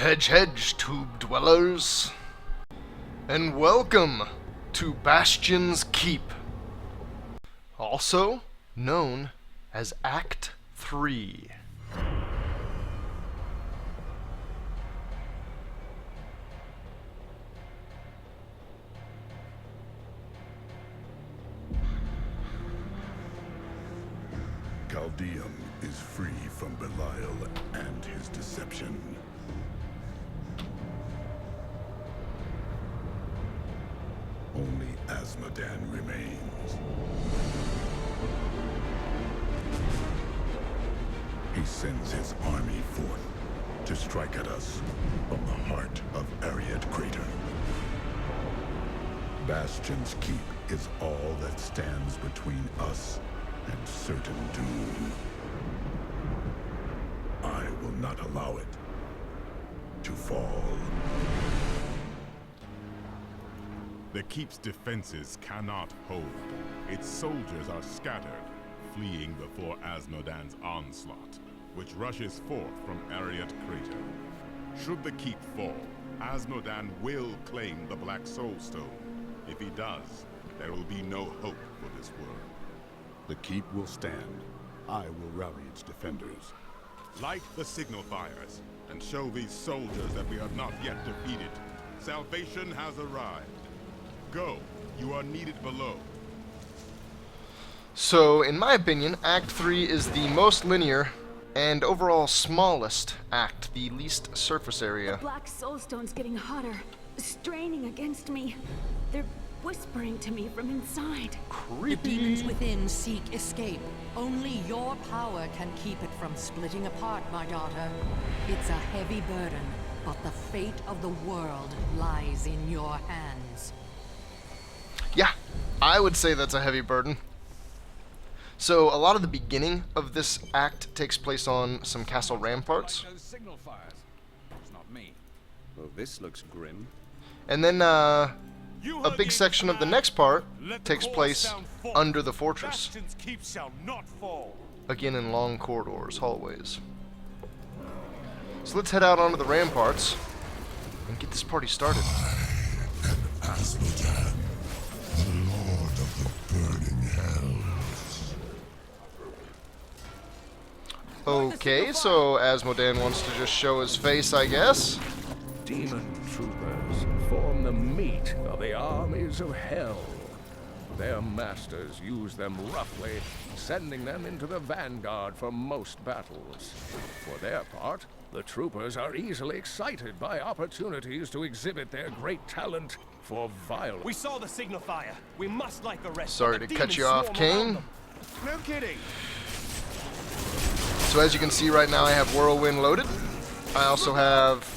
Hedge, hedge, tube dwellers, and welcome to Bastion's Keep, also known as Act 3. Chaldeum is free from Belial and his deception. Only Azmodan remains. He sends his army forth to strike at us from the heart of Ariad Crater. Bastion's Keep is all that stands between us and certain doom. I will not allow it to fall. The Keep's defenses cannot hold. Its soldiers are scattered, fleeing before Azmodan's onslaught, which rushes forth from Ariad Crater. Should the Keep fall, Azmodan will claim the Black Soul Stone. If he does, there will be no hope for this world. The Keep will stand. I will rally its defenders. Light the signal fires, and show these soldiers that we are not yet defeated. Salvation has arrived. Go. You are needed below. So, in my opinion, Act 3 is the most linear and overall smallest act, the least surface area. The Black Soulstone's getting hotter, straining against me. They're whispering to me from inside. Creepy. The demons within seek escape. Only your power can keep it from splitting apart, my daughter. It's a heavy burden, but the fate of the world lies in your hands. Yeah, I would say that's a heavy burden. So, a lot of the beginning of this act takes place on some castle ramparts. Those signal fires. It's not me. Well, this looks grim. And then, a big section of the next part takes place under the fortress. Bastion's Keep shall not fall. Again in long corridors, hallways. So let's head out onto the ramparts and get this party started. Azmodan, the Lord of the Burning Hells. Okay, so Azmodan wants to just show his face, I guess. Demon troopers form the meat of the armies of hell. Their masters use them roughly, sending them into the vanguard for most battles. For their part, the troopers are easily excited by opportunities to exhibit their great talent for violence. We saw the signal fire. We must light the rest. Sorry to cut you off, Kane. No kidding. So as you can see right now, I have Whirlwind loaded. I also have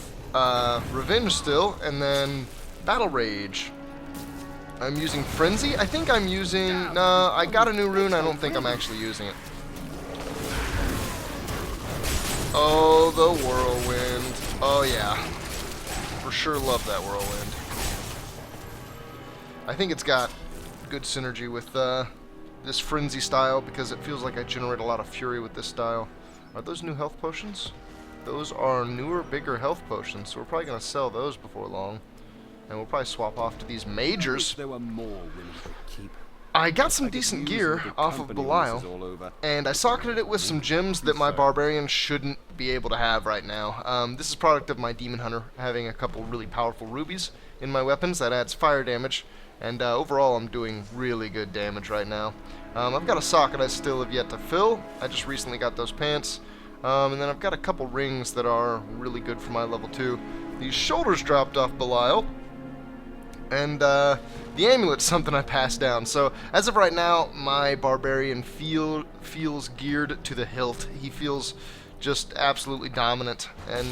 Revenge still, and then Battle Rage. I'm using Frenzy. I think I'm using... I got a new rune. I don't think I'm actually using it. Oh, the Whirlwind. Oh, yeah. For sure love that Whirlwind. I think it's got good synergy with this Frenzy style because it feels like I generate a lot of fury with this style. Are those new health potions? Those are newer, bigger health potions, so we're probably going to sell those before long. And we'll probably swap off to these majors. There were more women to keep. I got some decent gear off of Belial, and I socketed it with some gems that my barbarian shouldn't be able to have right now. This is a product of my demon hunter having a couple really powerful rubies in my weapons. That adds fire damage, and overall I'm doing really good damage right now. I've got a socket I still have yet to fill. I just recently got those pants. And then I've got a couple rings that are really good for my level 2. These shoulders dropped off Belial. And the amulet's something I passed down. So as of right now, my barbarian feels geared to the hilt. He feels just absolutely dominant. And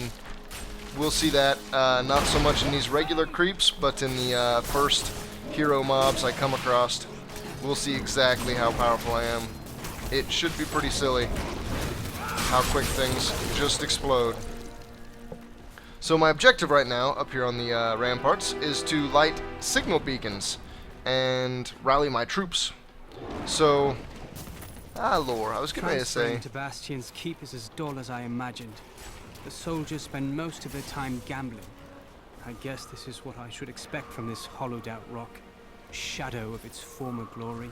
we'll see that not so much in these regular creeps, but in the first hero mobs I come across. We'll see exactly how powerful I am. It should be pretty silly how quick things just explode. So my objective right now, up here on the ramparts, is to light signal beacons and rally my troops. So, lore, I was getting ready to say... to Bastion's Keep is as dull as I imagined. The soldiers spend most of their time gambling. I guess this is what I should expect from this hollowed out rock, shadow of its former glory.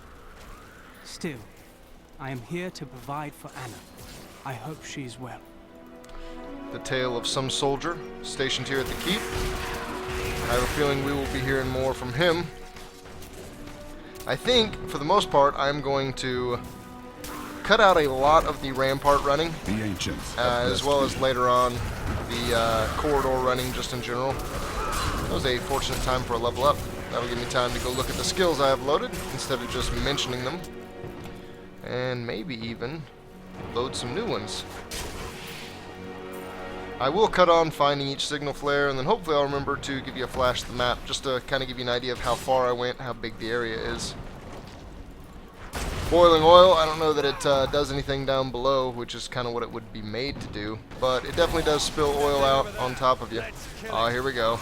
Still, I am here to provide for Anna. I hope she's well. The tale of some soldier stationed here at the keep. I have a feeling we will be hearing more from him. I think, for the most part, I'm going to cut out a lot of the rampart running, The ancients. as well as later on the corridor running just in general. That was a fortunate time for a level up. That'll give me time to go look at the skills I have loaded instead of just mentioning them. And maybe even load some new ones. I will cut on finding each signal flare, and then hopefully I'll remember to give you a flash of the map just to kind of give you an idea of how far I went, how big the area is. Boiling oil, I don't know that it does anything down below, which is kind of what it would be made to do, but it definitely does spill oil out on top of you. Here we go.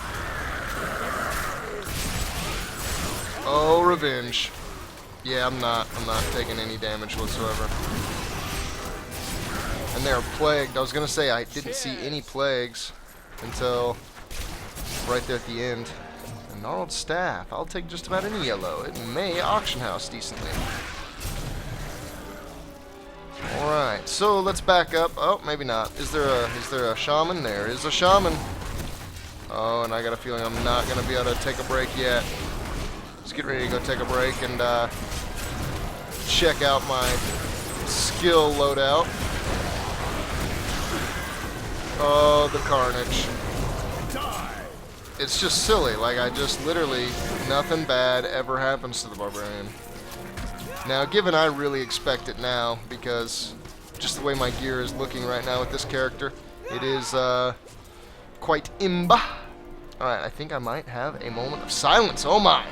Oh, revenge. Yeah, I'm not taking any damage whatsoever. And they're plagued. I was gonna say I didn't see any plagues until right there at the end. A gnarled staff. I'll take just about any yellow. It may auction house decently. Alright, so let's back up. Oh, maybe not. Is there a shaman? There is a shaman. Oh, and I got a feeling I'm not gonna be able to take a break yet. Let's get ready to go take a break and check out my skill loadout. Oh, the carnage. It's just silly. Like, I just literally, nothing bad ever happens to the barbarian. Now, given I really expect it now, because just the way my gear is looking right now with this character, it is quite imba. Alright, I think I might have a moment of silence. Oh my!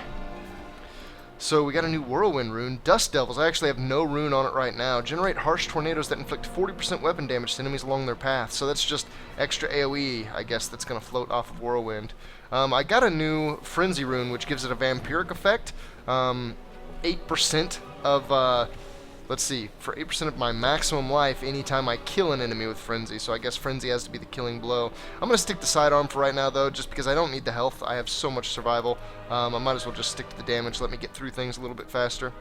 So we got a new whirlwind rune, Dust Devils. I actually have no rune on it right now. Generate harsh tornadoes that inflict 40% weapon damage to enemies along their path. So that's just extra AoE, I guess, that's going to float off of whirlwind. I got a new frenzy rune, which gives it a vampiric effect. 8% of, let's see, for 8% of my maximum life anytime I kill an enemy with frenzy. So I guess frenzy has to be the killing blow. I'm going to stick to sidearm for right now, though, just because I don't need the health. I have so much survival. I might as well just stick to the damage, let me get through things a little bit faster.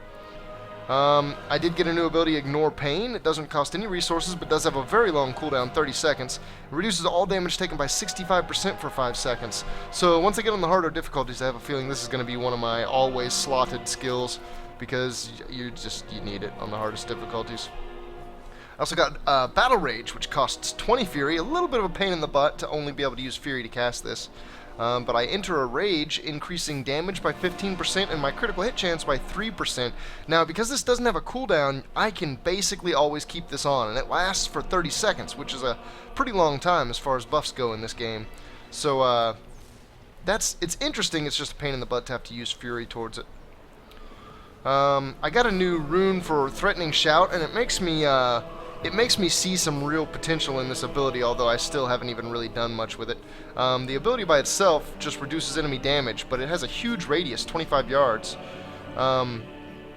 I did get a new ability, Ignore Pain. It doesn't cost any resources, but does have a very long cooldown, 30 seconds. It reduces all damage taken by 65% for 5 seconds. So once I get on the harder difficulties, I have a feeling this is going to be one of my always slotted skills, because you need it on the hardest difficulties. I also got Battle Rage, which costs 20 Fury, a little bit of a pain in the butt to only be able to use Fury to cast this. But I enter a rage, increasing damage by 15% and my critical hit chance by 3%. Now, because this doesn't have a cooldown, I can basically always keep this on, and it lasts for 30 seconds, which is a pretty long time as far as buffs go in this game. So, it's interesting, it's just a pain in the butt to have to use Fury towards it. I got a new rune for Threatening Shout, and it makes me see some real potential in this ability, although I still haven't even really done much with it. The ability by itself just reduces enemy damage, but it has a huge radius, 25 yards.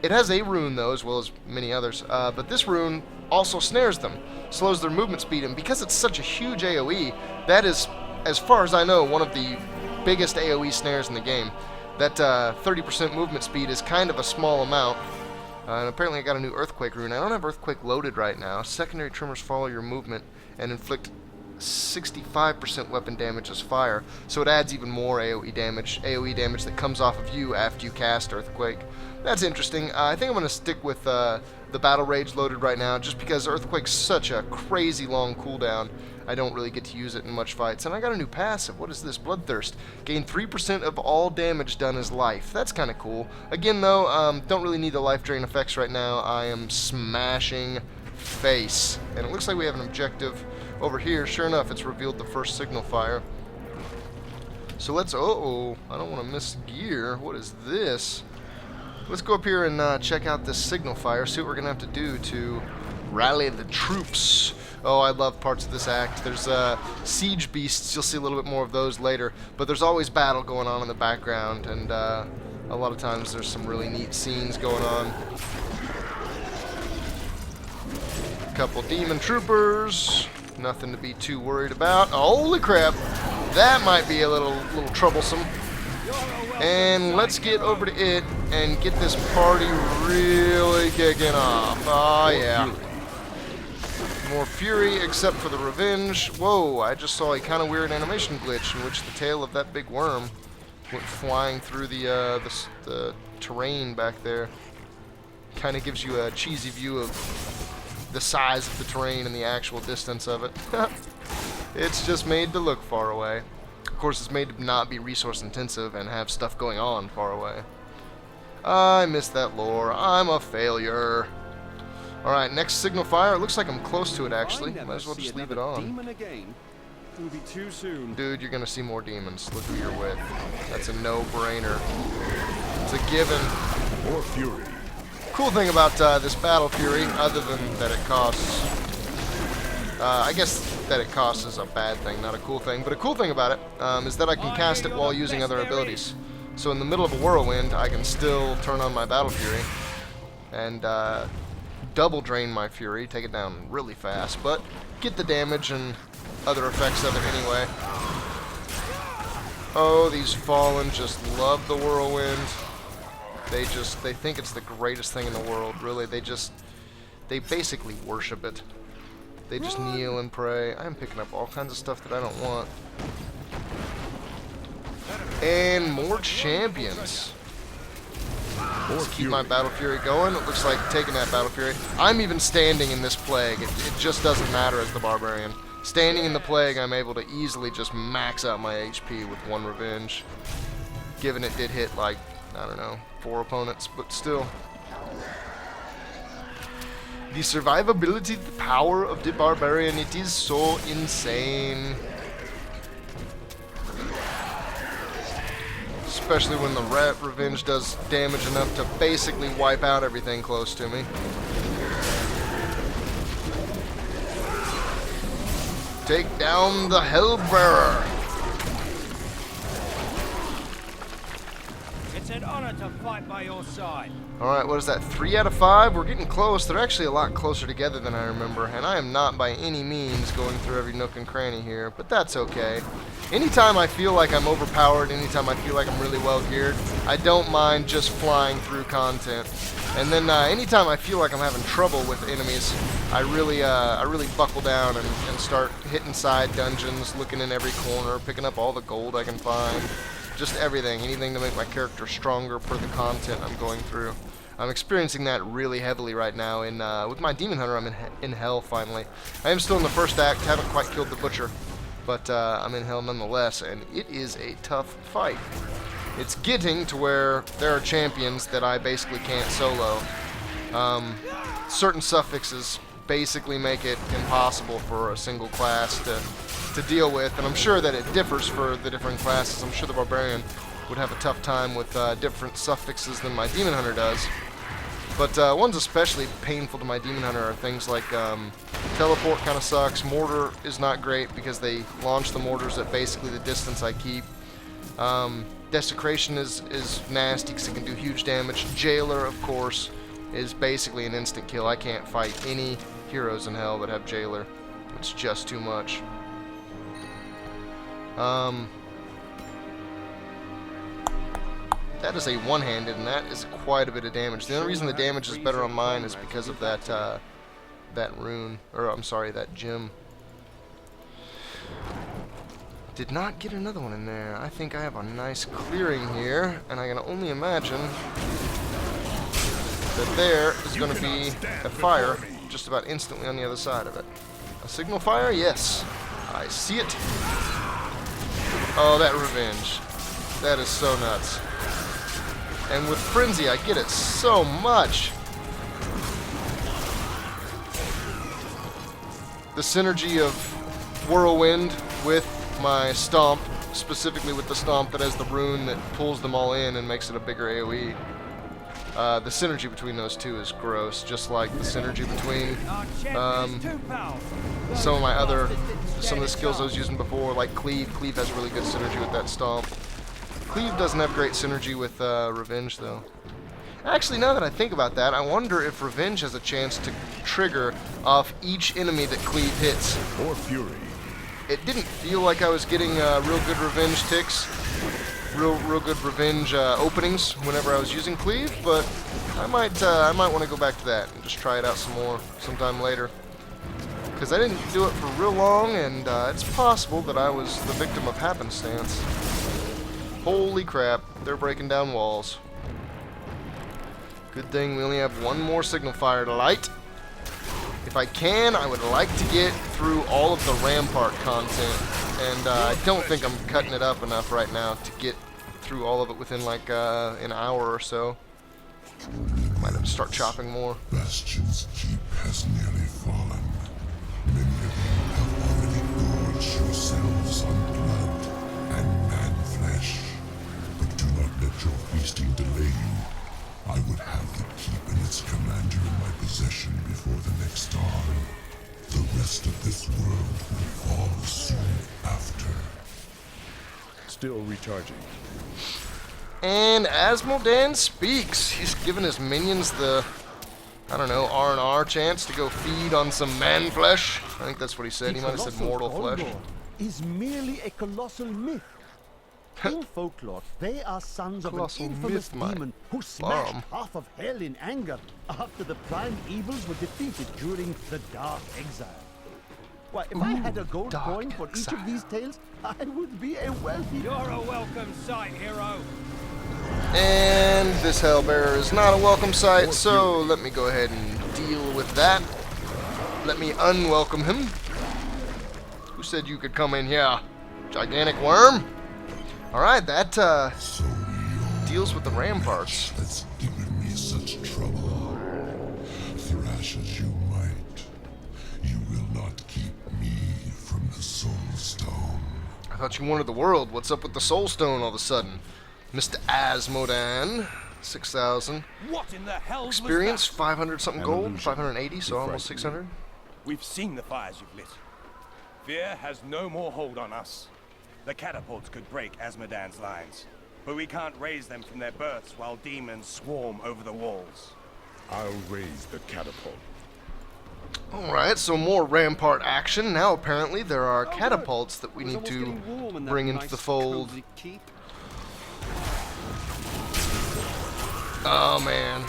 It has a rune, though, as well as many others, but this rune also snares them, slows their movement speed, and because it's such a huge AoE, that is, as far as I know, one of the biggest AoE snares in the game. That 30% movement speed is kind of a small amount. And apparently I got a new Earthquake rune. I don't have Earthquake loaded right now. Secondary tremors follow your movement and inflict 65% weapon damage as fire. So it adds even more AoE damage that comes off of you after you cast Earthquake. That's interesting. I think I'm going to stick with the Battle Rage loaded right now, just because Earthquake's such a crazy long cooldown. I don't really get to use it in much fights. And I got a new passive. What is this? Bloodthirst. Gain 3% of all damage done as life. That's kind of cool. Again, though, don't really need the life drain effects right now. I am smashing face. And it looks like we have an objective over here. Sure enough, it's revealed the first signal fire. So let's... Uh-oh. I don't want to miss gear. What is this? Let's go up here and check out this signal fire. See what we're going to have to do to rally the troops. Oh, I love parts of this act. There's siege beasts. You'll see a little bit more of those later. But there's always battle going on in the background, and a lot of times there's some really neat scenes going on. A couple demon troopers. Nothing to be too worried about. Holy crap! That might be a little troublesome. And let's get over to it and get this party really kicking off. Oh yeah. More fury, except for the revenge. Whoa, I just saw a kind of weird animation glitch in which the tail of that big worm went flying through the terrain back there. Kind of gives you a cheesy view of the size of the terrain and the actual distance of it. It's just made to look far away. Of course, it's made to not be resource intensive and have stuff going on far away. I missed that lore. I'm a failure. Alright, next signal fire. It looks like I'm close to it, actually. Might as well just leave it on. It will be too soon. Dude, you're gonna see more demons. Look who you're with. That's a no-brainer. It's a given. More fury. Cool thing about this Battle Fury, other than that it costs... I guess that it costs is a bad thing, not a cool thing. But a cool thing about it is that I can cast it while using other abilities. So in the middle of a whirlwind, I can still turn on my Battle Fury and double drain my Fury, take it down really fast, but get the damage and other effects of it anyway. Oh, these Fallen just love the whirlwind. They think it's the greatest thing in the world, really. They basically worship it. They just kneel and pray. I'm picking up all kinds of stuff that I don't want. And more champions. Let's keep my Battle Fury going. It looks like taking that Battle Fury. I'm even standing in this plague. It just doesn't matter as the Barbarian. Standing in the plague, I'm able to easily just max out my HP with one revenge. Given it did hit, like, I don't know, 4 opponents, but still. The survivability, the power of the Barbarian, it is so insane. Especially when the Rat Revenge does damage enough to basically wipe out everything close to me. Take down the Hellbearer. It's an honor to fight by your side. Alright, what is that? 3 out of 5? We're getting close. They're actually a lot closer together than I remember, and I am not by any means going through every nook and cranny here, but that's okay. Anytime I feel like I'm overpowered, anytime I feel like I'm really well geared, I don't mind just flying through content. And then anytime I feel like I'm having trouble with enemies, I really buckle down and start hitting side dungeons, looking in every corner, picking up all the gold I can find. Just everything, anything to make my character stronger per the content I'm going through. I'm experiencing that really heavily right now. With my Demon Hunter, I'm in hell finally. I am still in the first act, haven't quite killed the Butcher, but I'm in hell nonetheless, and it is a tough fight. It's getting to where there are champions that I basically can't solo. Certain suffixes basically make it impossible for a single class to deal with, and I'm sure that it differs for the different classes. I'm sure the Barbarian would have a tough time with different suffixes than my Demon Hunter does. But ones especially painful to my Demon Hunter are things like teleport kind of sucks. Mortar is not great because they launch the mortars at basically the distance I keep. Desecration is nasty because it can do huge damage. Jailer, of course, is basically an instant kill. I can't fight any heroes in hell that have Jailer. It's just too much. That is a one-handed, and that is quite a bit of damage. The only reason the damage is better on mine is because of that that rune, or I'm sorry, that gem. Did not get another one in there. I think I have a nice clearing here, and I can only imagine that there is going to be a fire just about instantly on the other side of it. A signal fire? Yes. I see it. Oh, that revenge. That is so nuts. And with Frenzy, I get it so much. The synergy of Whirlwind with my Stomp, specifically with the Stomp that has the rune that pulls them all in and makes it a bigger AoE. The synergy between those two is gross, just like the synergy between some of the skills I was using before, like Cleave. Cleave has really good synergy with that Stomp. Cleave doesn't have great synergy with Revenge, though. Actually, now that I think about that, I wonder if Revenge has a chance to trigger off each enemy that Cleave hits. Or Fury. It didn't feel like I was getting real good Revenge ticks, real good Revenge openings whenever I was using Cleave, but I might want to go back to that and just try it out some more sometime later. Because I didn't do it for real long, and it's possible that I was the victim of happenstance. Holy crap, they're breaking down walls. Good thing we only have one more signal fire to light. If I can, I would like to get through all of the rampart content, and I don't think I'm cutting it up enough right now to get through all of it within like an hour or so. Might have to start chopping more. Bastion's Keep has nearly fallen. Many of you have already gorged yourselves on blood and man flesh. But do not let your feasting delay you. I would have the Keep and its commander in my possession before the next dawn. The rest of this world will fall soon after. Still recharging. And Asmodan speaks. He's given his minions the, I don't know, R&R chance to go feed on some man flesh. I think that's what he said. He might have said mortal flesh. Is merely a colossal myth. In folklore, they are sons of an Colossal infamous myth, my demon who smashed half of hell in anger after the prime evils were defeated during the Dark Exile. Why, if I had a gold Dark coin for each of these tales, I would be a wealthy... You're a welcome sight, hero. And this Hellbearer is not a welcome sight, so let me go ahead and deal with that. Let me unwelcome him. Who said you could come in here? Gigantic worm? Alright, that So deals with the ramparts. That's given me such trouble. Thrash as you might, you will not keep me from the Soul Stone. I thought you wanted the world. What's up with the Soul Stone all of a sudden? Mr. Asmodan, 6,000. What in the hell Experience, was 500 something An gold, illusion. 580, so almost Refreshing. 600. We've seen the fires you've lit. Fear has no more hold on us. The catapults could break Asmodan's lines, but we can't raise them from their berths while demons swarm over the walls. I'll raise the catapult. Alright, so more rampart action. Now apparently there are catapults that we It was need almost to getting warm in that bring into nice, the fold. cozy keep. Oh man,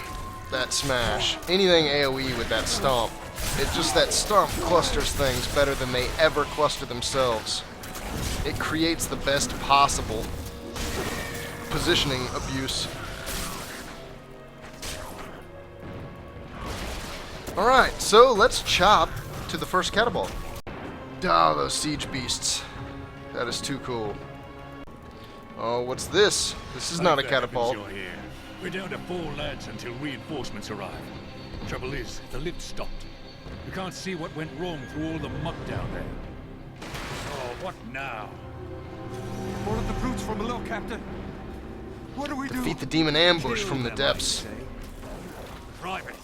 that smash. Anything AoE with that stomp. It's just that stomp clusters things better than they ever cluster themselves. It creates the best possible positioning abuse. Alright, so let's chop to the first catapult. Ah, those siege beasts. That is too cool. Oh, what's this? This is not a catapult. You're here. We're down to 4 lads until reinforcements arrive. Trouble is, the lift stopped. We can't see what went wrong through all the muck down there. Oh, what now? More of the brutes from below, Captain. What do we do? Defeat the demon ambush Kill from the them, depths. I say. Private,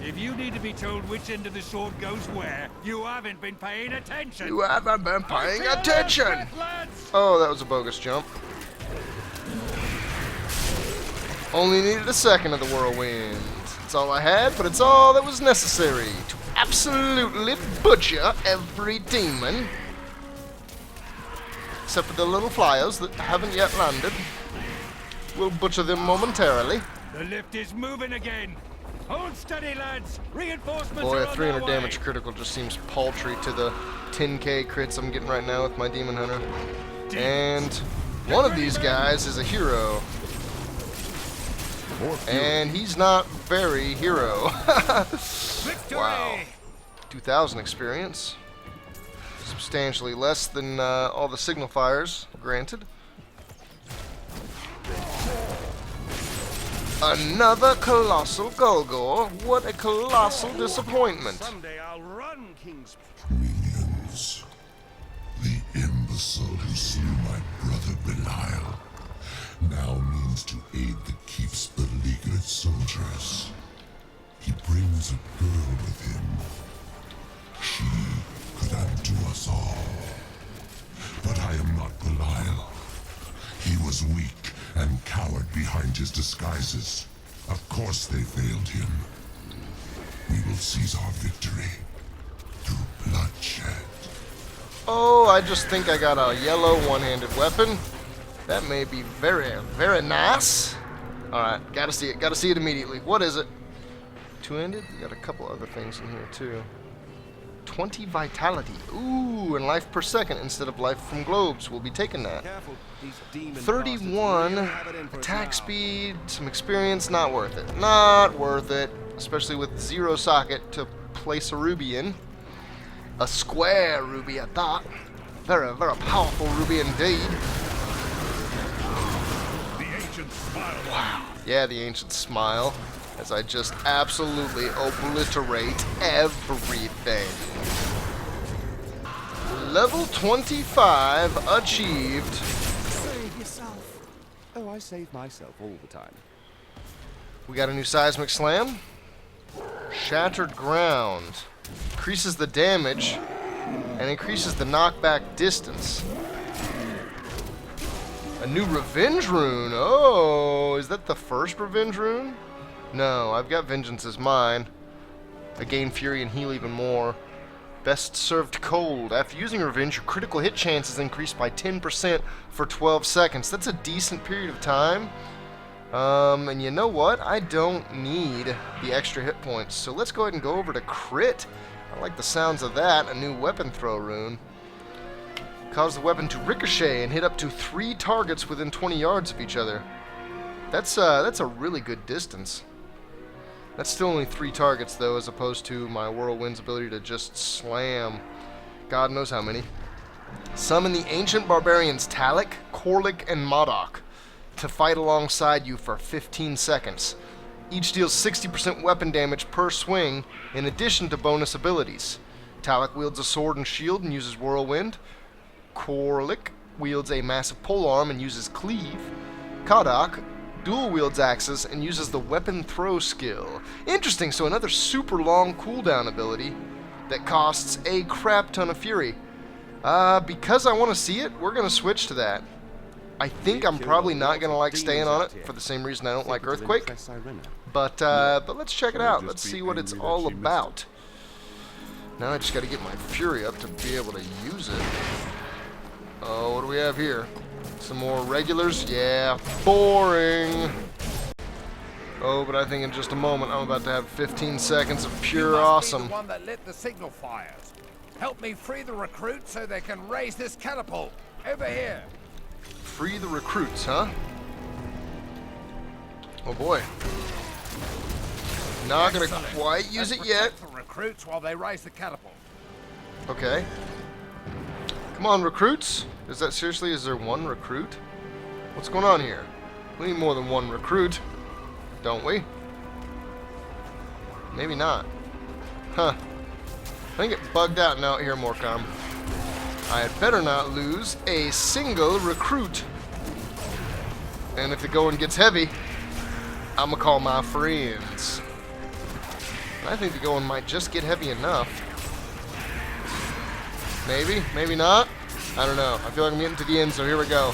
if you need to be told which end of the sword goes where, you haven't been paying attention. You haven't been paying Feel attention! that, lads? Oh, that was a bogus jump. Only needed a second of the whirlwind. It's all I had, but it's all that was necessary to absolutely butcher every demon. Except for the little flyers that haven't yet landed. We'll butcher them momentarily. The lift is moving again. Hold steady, lads. Reinforcements Boy, are a on 300 their damage way. critical just seems paltry to the 10k crits I'm getting right now with my Demon Hunter. And one of these guys is a hero. And he's not very hero. Wow. 2,000 experience. Substantially less than all the signal fires, granted. Another colossal Golgor. What a colossal disappointment. Someday I'll run King's... Minions. The imbecile who slew my brother Belial now means to aid the Keep's beleaguered soldiers. He brings a girl with him. She could undo us all. But I am not Belial. He was weak and cowered behind his disguises. Of course they failed him. We will seize our victory through bloodshed. Oh, I just think I got a yellow one-handed weapon. That may be very, very nice. Alright, gotta see it immediately. What is it? Two-handed? We got a couple other things in here too. 20 vitality. Ooh, and life per second instead of life from globes. We'll be taking that. 31 attack speed, some experience, not worth it. Not worth it. Especially with 0 socket to place a ruby in. A square ruby at that. Very, very powerful ruby indeed. Wow. Yeah, the ancient smile. As I just absolutely obliterate everything. Level 25 achieved. Save yourself. Oh, I save myself all the time. We got a new seismic slam. Shattered ground. Increases the damage and increases the knockback distance. A new revenge rune. Oh, is that the first revenge rune? No, I've got vengeance as mine. I gain fury and heal even more. Best served cold. After using revenge, your critical hit chance is increased by 10% for 12 seconds. That's a decent period of time. And you know what? I don't need the extra hit points. So let's go ahead and go over to crit. I like the sounds of that. A new weapon throw rune. Cause the weapon to ricochet and hit up to 3 targets within 20 yards of each other. That's a really good distance. That's still only 3 targets though, as opposed to my whirlwind's ability to just slam God knows how many. Summon the ancient barbarians Talik, Korlik, and Modok to fight alongside you for 15 seconds. Each deals 60% weapon damage per swing, in addition to bonus abilities. Talik wields a sword and shield and uses whirlwind. Korlik wields a massive polearm and uses cleave. Kadak dual wields axes and uses the weapon throw skill. Interesting, so another super long cooldown ability that costs a crap ton of fury. Because I want to see it, we're going to switch to that. I think I'm probably not going to like staying on it for the same reason I don't like Earthquake. But let's check it out. Let's see what it's all about. Now I just got to get my fury up to be able to use it. Oh, what do we have here? Some more regulars? Yeah, boring. Oh, but I think in just a moment I'm about to have 15 seconds of pure awesome. The one that lit the signal fires. Help me free the recruits so they can raise this catapult. Over here. Free the recruits, huh? Oh boy. Not gonna quite use it yet. The recruits while they raise the catapult. Okay. Come on, recruits. Is that seriously? Is there one recruit? What's going on here? We need more than one recruit, don't we? Maybe not. Huh. I think it bugged out now here, Morcom. I had better not lose a single recruit. And if the going gets heavy, I'ma call my friends. I think the going might just get heavy enough. Maybe, maybe not. I don't know. I feel like I'm getting to the end, so here we go.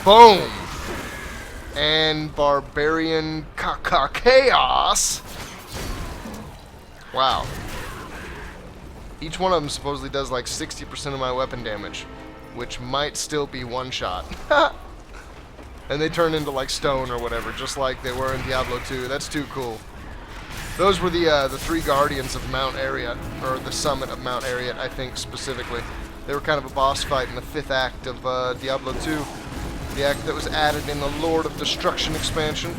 Boom! And Barbarian Chaos. Wow. Each one of them supposedly does like 60% of my weapon damage, which might still be one shot. And they turn into like stone or whatever, just like they were in Diablo 2. That's too cool. Those were the 3 guardians of Mount Ariat, or the summit of Mount Ariat, I think specifically. They were kind of a boss fight in the 5th act of Diablo 2, the act that was added in the Lord of Destruction expansion.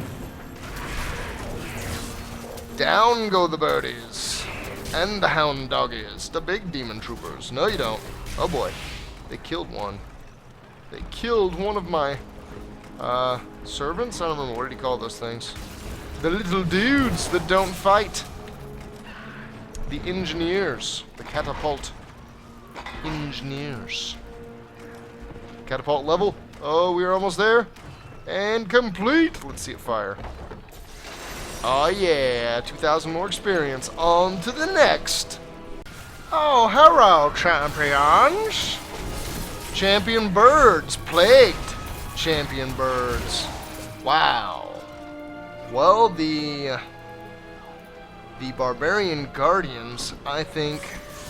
Down go the birdies. And the hound doggies, the big demon troopers. No, you don't. Oh boy. They killed one. They killed one of my servants? I don't remember. What did he call those things? The little dudes that don't fight. The engineers. The catapult engineers. Catapult level. Oh, we're almost there. And complete. Let's see it fire. Oh yeah, 2,000 more experience. On to the next. Oh, hello, champions. Champion birds. Plagued champion birds. Wow. Well, the Barbarian Guardians, I think,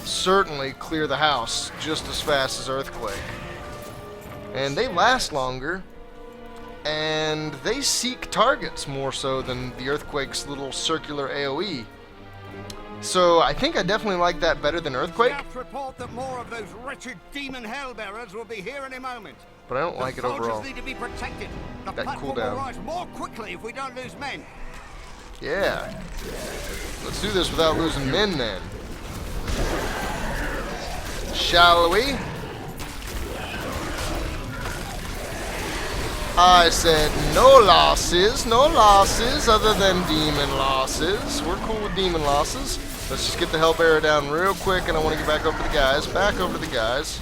certainly clear the house just as fast as Earthquake. And they last longer, and they seek targets more so than the Earthquake's little circular AoE. So I think I definitely like that better than Earthquake. Scouts report that more of those wretched demon hellbearers will be here any moment. But I don't like it overall. Soldiers need to be protected. The That platform cooldown. will rise more quickly if we don't lose men. Yeah. Let's do this without losing men then. Shall we? I said no losses other than demon losses. We're cool with demon losses. Let's just get the hellbearer down real quick, and I want to get back over to the guys. Back over to the guys.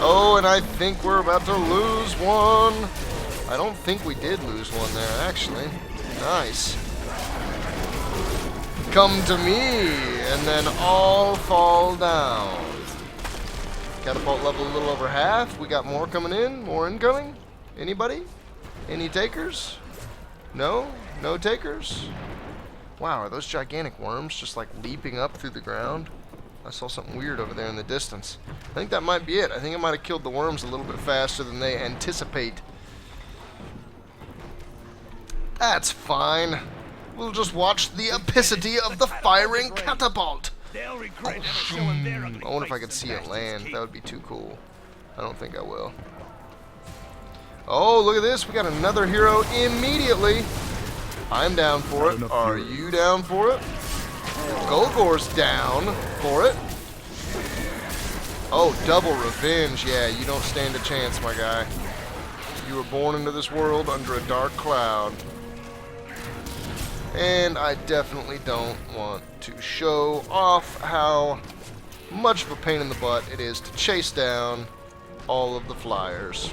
Oh, and I think we're about to lose one. I don't think we did lose one there, actually. Nice. Come to me, and then all fall down. Catapult level a little over half. We got more coming in, more incoming. Anybody? Any takers? No? No takers? Wow, are those gigantic worms just like leaping up through the ground? I saw something weird over there in the distance. I think that might be it. I think I might have killed the worms a little bit faster than they anticipate. That's fine. We'll just watch the epicity of the firing catapult. They'll regret ever showing their ugly I wonder if I faces could see in it Bastion land. Keep. That would be too cool. I don't think I will. Oh, look at this. We got another hero immediately. I'm down for it. Are you down for it? Golgor's down for it. Oh, double revenge. Yeah, you don't stand a chance, my guy. You were born into this world under a dark cloud. And I definitely don't want to show off how much of a pain in the butt it is to chase down all of the flyers.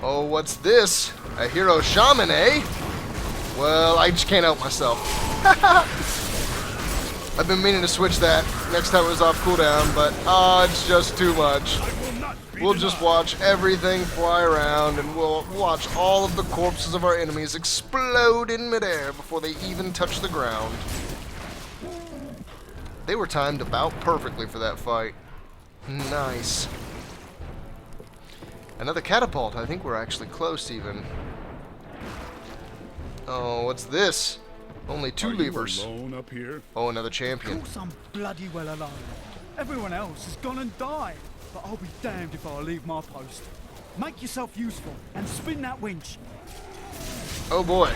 Oh, what's this? A hero shaman, eh? Well, I just can't help myself. I've been meaning to switch that next time it was off cooldown, but it's just too much. We'll just watch everything fly around, and we'll watch all of the corpses of our enemies explode in midair before they even touch the ground. They were timed about perfectly for that fight. Nice. Another catapult. I think we're actually close even. Oh, what's this? Only two levers. Alone up here? Oh, another champion. Of course I'm bloody well alone. Everyone else has gone and died. But I'll be damned if I leave my post. Make yourself useful and spin that winch. Oh boy.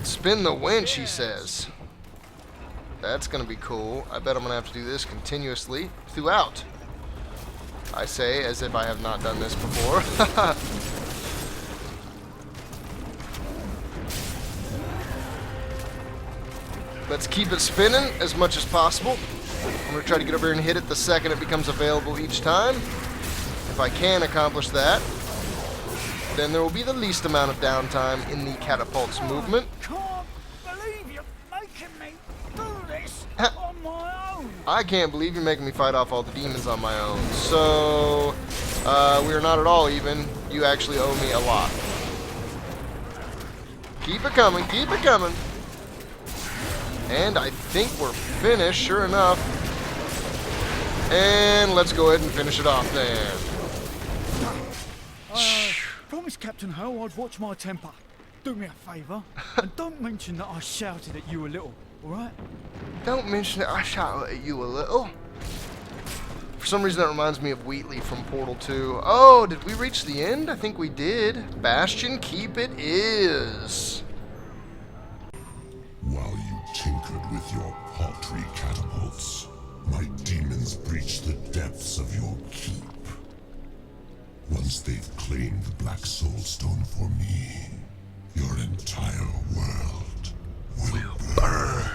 Spin the winch, he says. That's gonna be cool. I bet I'm gonna have to do this continuously throughout. I say as if I have not done this before. Let's keep it spinning as much as possible. I'm going to try to get over here and hit it the second it becomes available each time. If I can accomplish that, then there will be the least amount of downtime in the catapult's movement. Can't believe you're making me do this on my own. I can't believe you're making me fight off all the demons on my own. So, we are not at all even. You actually owe me a lot. Keep it coming, keep it coming. And I think we're finished, sure enough. And let's go ahead and finish it off then. Promise Captain Ho I'd watch my temper. Do me a favour, and don't mention that I shouted at you a little, alright? Don't mention that I shouted at you a little. For some reason that reminds me of Wheatley from Portal 2. Oh, did we reach the end? I think we did. Bastion Keep it is. While you tinkered with your paltry catapults, my demons breached the depths of your keep. Once they've claimed the Black Soul Stone for me, your entire world will burn.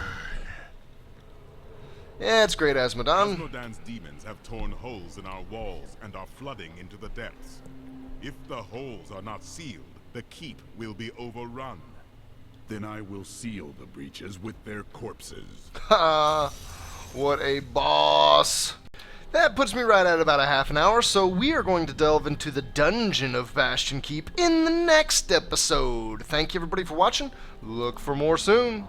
Yeah, it's great, Asmodan. Asmodan's demons have torn holes in our walls and are flooding into the depths. If the holes are not sealed, the keep will be overrun. Then I will seal the breaches with their corpses. Ha! What a boss. That puts me right at about a half an hour, so we are going to delve into the dungeon of Bastion Keep in the next episode. Thank you everybody for watching. Look for more soon.